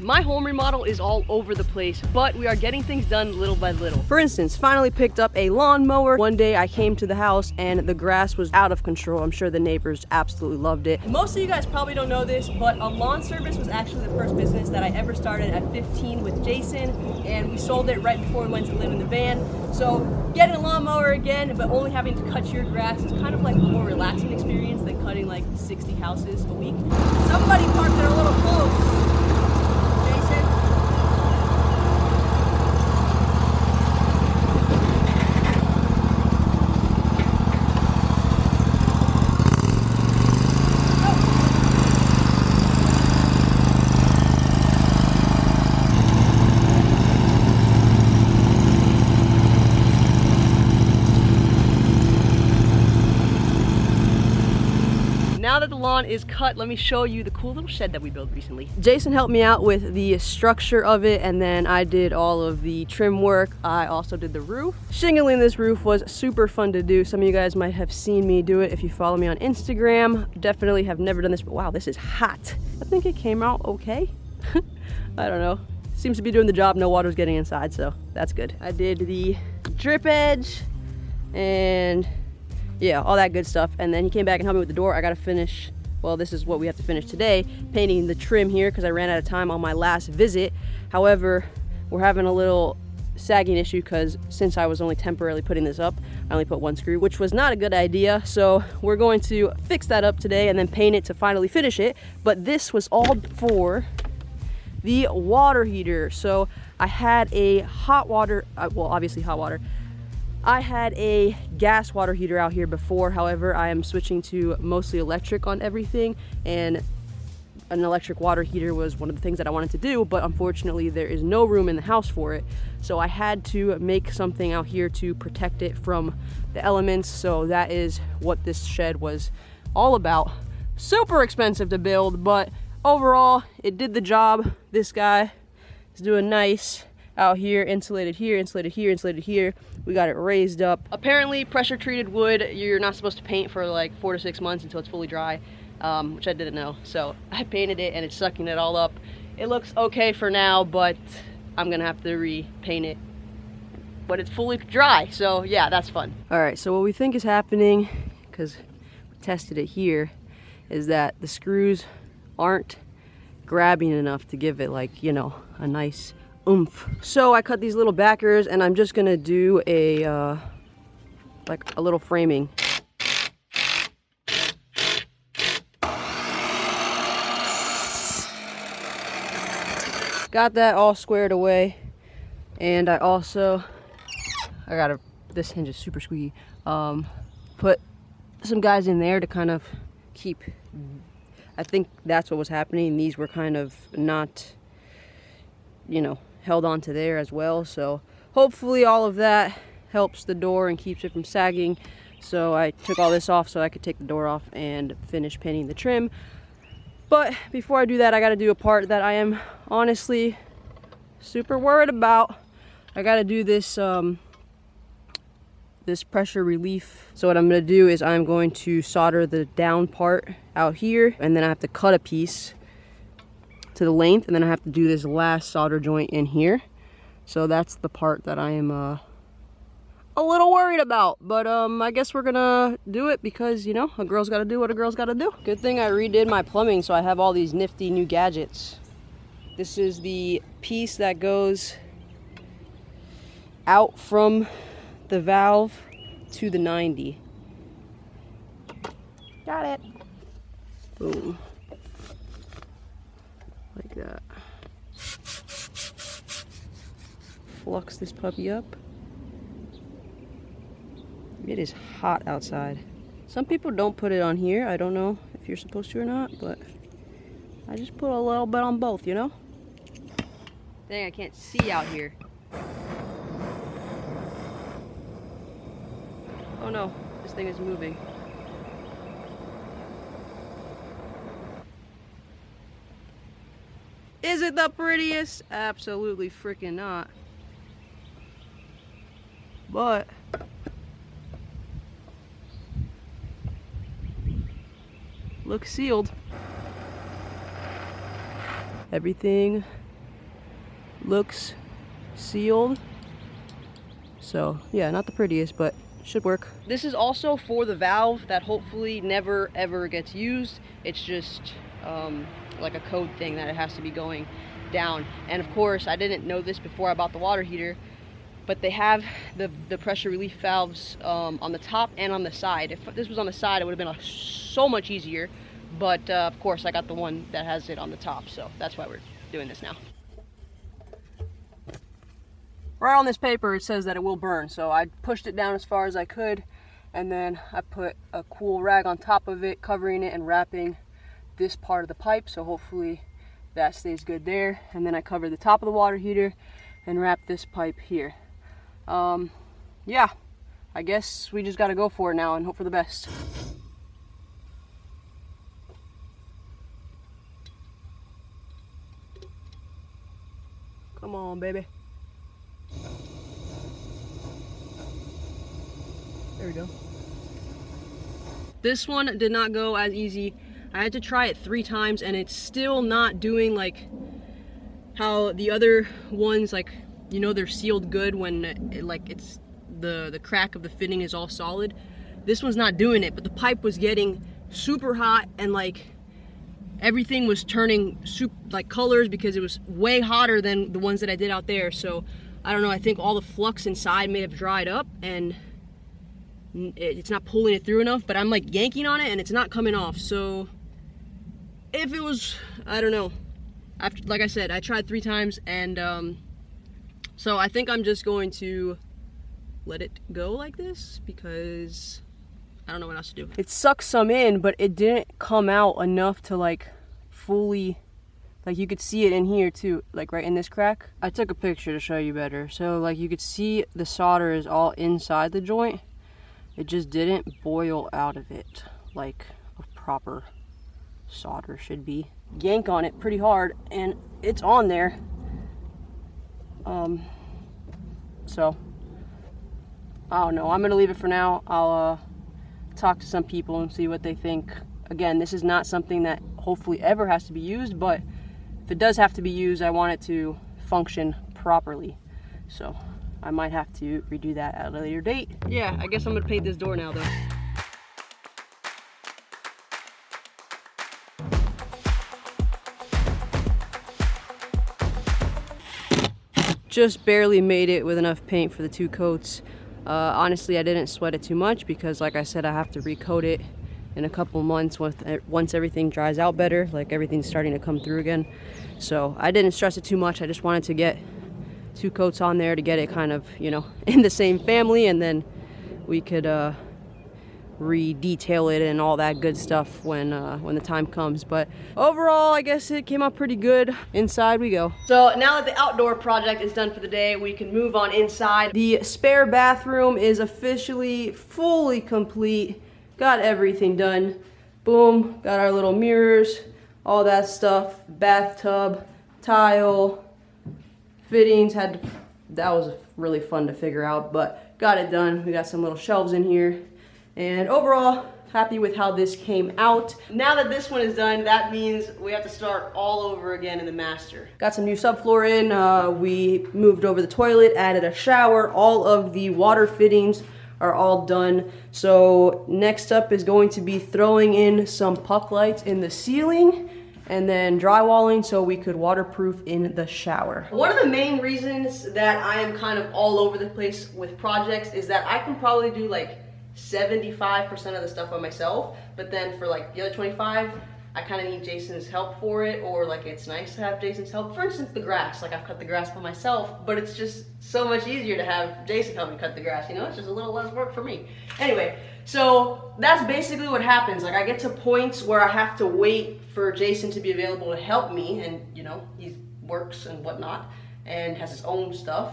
My home remodel is all over the place, but we are getting things done little by little. For instance, finally picked up a lawnmower. One day I came to the house and the grass was out of control. I'm sure the neighbors absolutely loved it. Most of you guys probably don't know this, but a lawn service was actually the first business that I ever started at 15 with Jason, and we sold it right before we went to live in the van. So getting a lawnmower again, but only having to cut your grass is kind of like a more relaxing experience than cutting like 60 houses a week. Somebody parked there a little close. Now that the lawn is cut, let me show you the cool little shed that we built recently. Jason helped me out with the structure of it, and then I did all of the trim work. I also did the roof. Shingling this roof was super fun to do. Some of you guys might have seen me do it if you follow me on Instagram. Definitely have never done this, but wow, this is hot. I think it came out okay. I don't know. Seems to be doing the job. No water's getting inside, so that's good. I did the drip edge and yeah, all that good stuff. And then he came back and helped me with the door. I gotta finish, well, this is what we have to finish today, painting the trim here because I ran out of time on my last visit. However, we're having a little sagging issue because since I was only temporarily putting this up, I only put one screw, which was not a good idea. So we're going to fix that up today and then paint it to finally finish it. But this was all for the water heater. So I had a hot water, well, obviously hot water. I had a gas water heater out here before. However, I am switching to mostly electric on everything, and an electric water heater was one of the things that I wanted to do, but unfortunately there is no room in the house for it. So I had to make something out here to protect it from the elements. So that is what this shed was all about. Super expensive to build, but overall it did the job. This guy is doing nice out here, insulated here, insulated here, insulated here. We got it raised up. Apparently pressure treated wood, you're not supposed to paint for like 4 to 6 months until it's fully dry, which I didn't know. So I painted it and it's sucking it all up. It looks okay for now, but I'm gonna have to repaint it when it's fully dry. So yeah, that's fun. All right, so what we think is happening, because we tested it here, is that the screws aren't grabbing enough to give it like, you know, a nice oomph. So I cut these little backers and I'm just gonna do a like a little framing. Got that all squared away, and I gotta, this hinge is super squeaky, put some guys in there to kind of keep, I think that's what was happening. These were kind of not, you know, held onto there as well. So hopefully all of that helps the door and keeps it from sagging. So I took all this off so I could take the door off and finish painting the trim. But before I do that, I got to do a part that I am honestly super worried about. I got to do this this pressure relief. So what I'm going to do is I'm going to solder the down part out here, and then I have to cut a piece to the length, and then I have to do this last solder joint in here. So that's the part that I am a little worried about, but I guess we're gonna do it because, you know, a girl's gotta do what a girl's gotta do. Good thing I redid my plumbing, so I have all these nifty new gadgets. This is the piece that goes out from the valve to the 90. Got it. Boom. Like that. Flux this puppy up. It is hot outside. Some people don't put it on here. I don't know if you're supposed to or not, but I just put a little bit on both, you know? Dang, I can't see out here. Oh no, this thing is moving. Is it the prettiest? Absolutely freaking not. But looks sealed. Everything looks sealed. So yeah, not the prettiest, but should work. This is also for the valve that hopefully never ever gets used. It's just like a code thing that it has to be going down. And of course, I didn't know this before I bought the water heater, but they have the pressure relief valves on the top and on the side. If this was on the side, it would have been so much easier. But of course, I got the one that has it on the top, so that's why we're doing this now. Right on this paper, it says that it will burn, so I pushed it down as far as I could, and then I put a cool rag on top of it, covering it and wrapping this part of the pipe, so hopefully that stays good there. And then I covered the top of the water heater and wrapped this pipe here. Yeah, I guess we just gotta go for it now and hope for the best. Come on, baby. There we go. This one did not go as easy. I had to try it 3 times and it's still not doing like how the other ones, like, you know, they're sealed good when it's the crack of the fitting is all solid. This one's not doing it, but the pipe was getting super hot and like everything was turning like colors because it was way hotter than the ones that I did out there. So I don't know, I think all the flux inside may have dried up and it's not pulling it through enough, but I'm like yanking on it and it's not coming off. So if it was, I don't know, after, like I said, I tried 3 times and so I think I'm just going to let it go like this because I don't know what else to do. It sucked some in, but it didn't come out enough to like fully, like you could see it in here too, like right in this crack. I took a picture to show you better. So like you could see the solder is all inside the joint. It just didn't boil out of it like a proper solder should be. Yank on it pretty hard and it's on there. So I don't know, I'm gonna leave it for now. I'll talk to some people and see what they think. Again, this is not something that hopefully ever has to be used, but if it does have to be used, I want it to function properly. So I might have to redo that at a later date. Yeah, I guess I'm gonna paint this door now though. Just barely made it with enough paint for the 2 coats. Honestly, I didn't sweat it too much because like I said, I have to recoat it in a couple months once everything dries out better, like everything's starting to come through again. So I didn't stress it too much. I just wanted to get 2 coats on there to get it kind of, you know, in the same family, and then we could re-detail it and all that good stuff when the time comes. But overall, I guess it came out pretty good. Inside we go. So now that the outdoor project is done for the day, we can move on inside. The spare bathroom is officially fully complete. Got everything done. Boom, got our little mirrors, all that stuff, bathtub, tile, fittings. That was really fun to figure out, but got it done. We got some little shelves in here. And overall, happy with how this came out. Now that this one is done, that means we have to start all over again in the master. Got some new subfloor in. We moved over the toilet, added a shower. All of the water fittings are all done. So next up is going to be throwing in some puck lights in the ceiling and then drywalling so we could waterproof in the shower. One of the main reasons that I am kind of all over the place with projects is that I can probably do like 75% of the stuff by myself, but then for like the other 25, I kind of need Jason's help for it, or like it's nice to have Jason's help. For instance, the grass, like I've cut the grass by myself, but it's just so much easier to have Jason help me cut the grass, you know? It's just a little less work for me. Anyway, so that's basically what happens. Like I get to points where I have to wait for Jason to be available to help me, and you know, he works and whatnot and has his own stuff.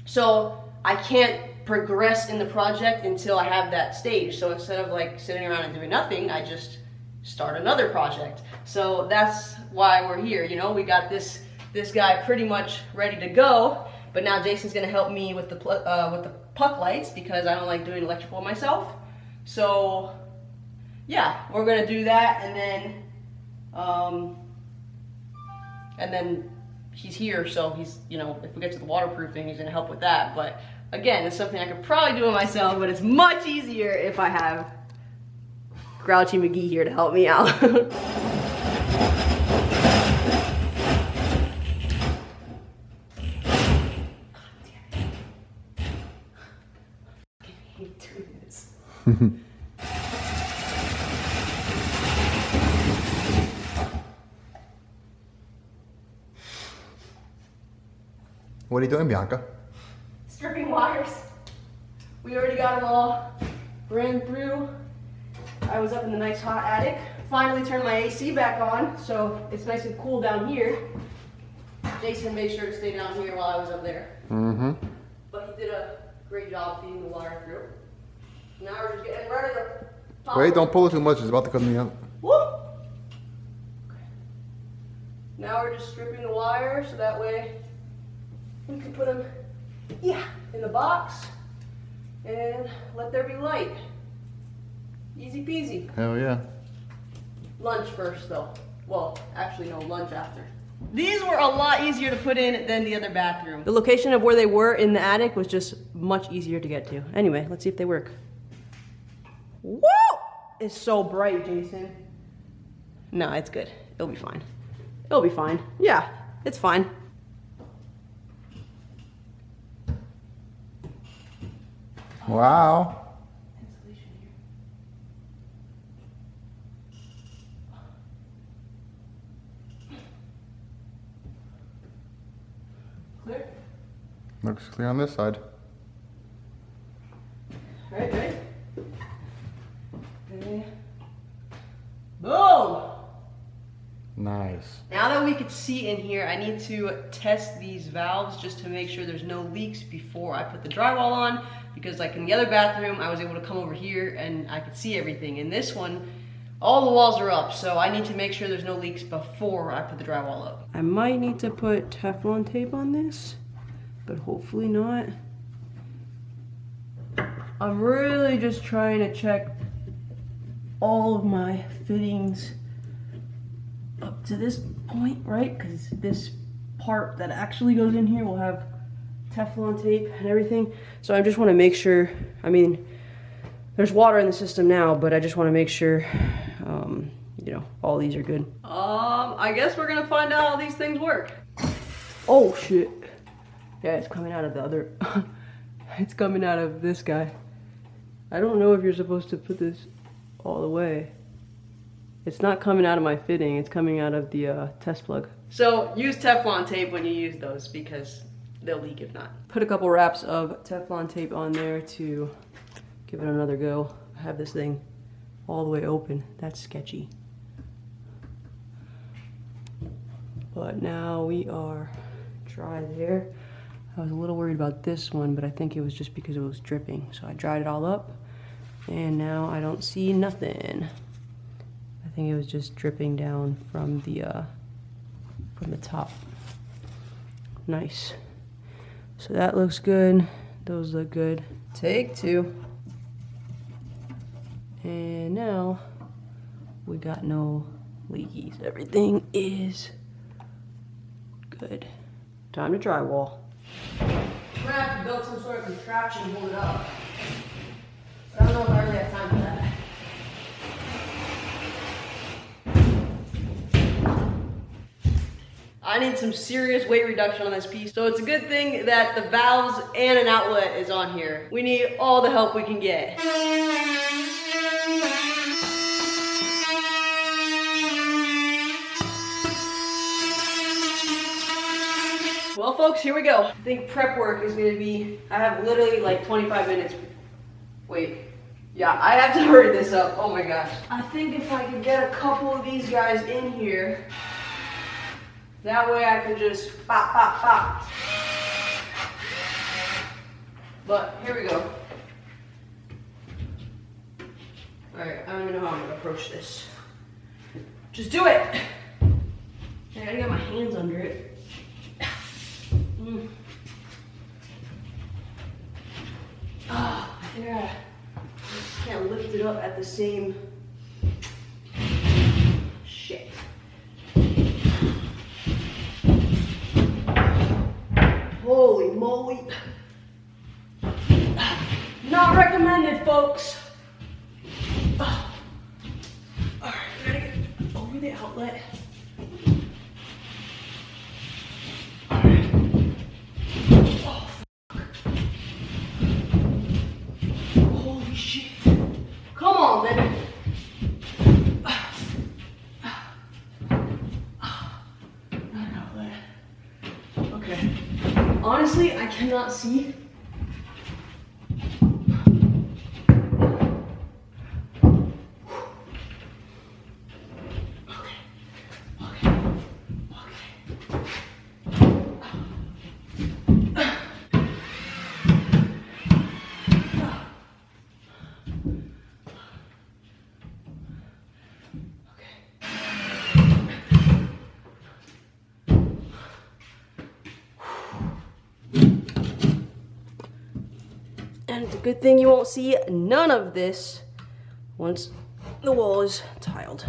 So I can't progress in the project until I have that stage. So instead of like sitting around and doing nothing, I just start another project. So that's why we're here. You know, we got this guy pretty much ready to go, but now Jason's gonna help me with the puck lights because I don't like doing electrical myself. So yeah, we're gonna do that, and then he's here, so he's, you know, if we get to the waterproofing, he's gonna help with that. But again, it's something I could probably do it myself, but it's much easier if I have Grouchy McGee here to help me out. What are you doing, Bianca? Stripping wires. We already got them all ran through. I was up in the nice hot attic. Finally turned my AC back on, so it's nice and cool down here. Jason made sure to stay down here while I was up there. Mm-hmm. But he did a great job feeding the wire through. Now we're just getting ready to pop. Wait, don't pull it too much. It's about to cut me out. Woo! Okay. Now we're just stripping the wire so that way we can put them, in the box and let there be light. Easy peasy. Hell yeah. Lunch first though. Well, actually no, lunch after. These were a lot easier to put in than the other bathroom. The location of where they were in the attic was just much easier to get to. Anyway, let's see if they work. Woo! It's so bright, Jason. No, it's good. It'll be fine. It'll be fine. Yeah, it's fine. Wow. Clear? Looks clear on this side. Right, right. Okay. Boom! Nice. Now that we can see in here, I need to test these valves just to make sure there's no leaks before I put the drywall on, because like in the other bathroom, I was able to come over here and I could see everything. In this one, all the walls are up, so I need to make sure there's no leaks before I put the drywall up. I might need to put Teflon tape on this, but hopefully not. I'm really just trying to check all of my fittings up to this point, right? Because this part that actually goes in here will have Teflon tape and everything. So I just want to make sure, I mean, there's water in the system now, but I just want to make sure, you know, all these are good. I guess we're gonna find out how these things work. Oh shit. Yeah, it's coming out of the other, it's coming out of this guy. I don't know if you're supposed to put this all the way. It's not coming out of my fitting, it's coming out of the test plug. So use Teflon tape when you use those because they'll leak if not. Put a couple wraps of Teflon tape on there to give it another go. I have this thing all the way open. That's sketchy. But now we are dry there. I was a little worried about this one, but I think it was just because it was dripping. So I dried it all up and now I don't see nothing. I think it was just dripping down from the top. Nice. So that looks good. Those look good. Take two. And now we got no leakies. Everything is good. Time to drywall. We're gonna have to build some sort of contraption to hold it up. But I don't know if I really have time for that. I need some serious weight reduction on this piece, so it's a good thing that the valves and an outlet is on here. We need all the help we can get. Well folks, here we go. I think prep work is gonna be, I have literally like 25 minutes. Wait, yeah, I have to hurry this up, oh my gosh. I think if I could get a couple of these guys in here, that way I can just pop, pop, pop. But here we go. All right, I don't even know how I'm gonna approach this. Just do it. I gotta get my hands under it. Ah, yeah. I just can't lift it up at the same. Shit. folks. Alright, we gotta get over the outlet. Alright. Oh, fuck. Holy shit. Come on, baby. Not an outlet. Okay. Honestly, I cannot see. And it's a good thing you won't see none of this once the wall is tiled.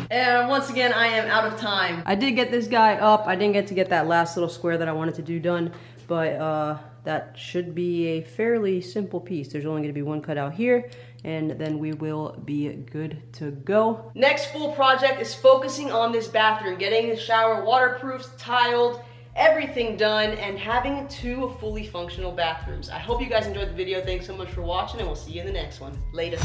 And once again, I am out of time. I did get this guy up. I didn't get to get that last little square that I wanted to do done, but that should be a fairly simple piece. There's only gonna be one cut out here, and then we will be good to go. Next full project is focusing on this bathroom, getting the shower waterproofed, tiled, everything done, and having 2 fully functional bathrooms. I hope you guys enjoyed the video. Thanks so much for watching, and we'll see you in the next one. Later.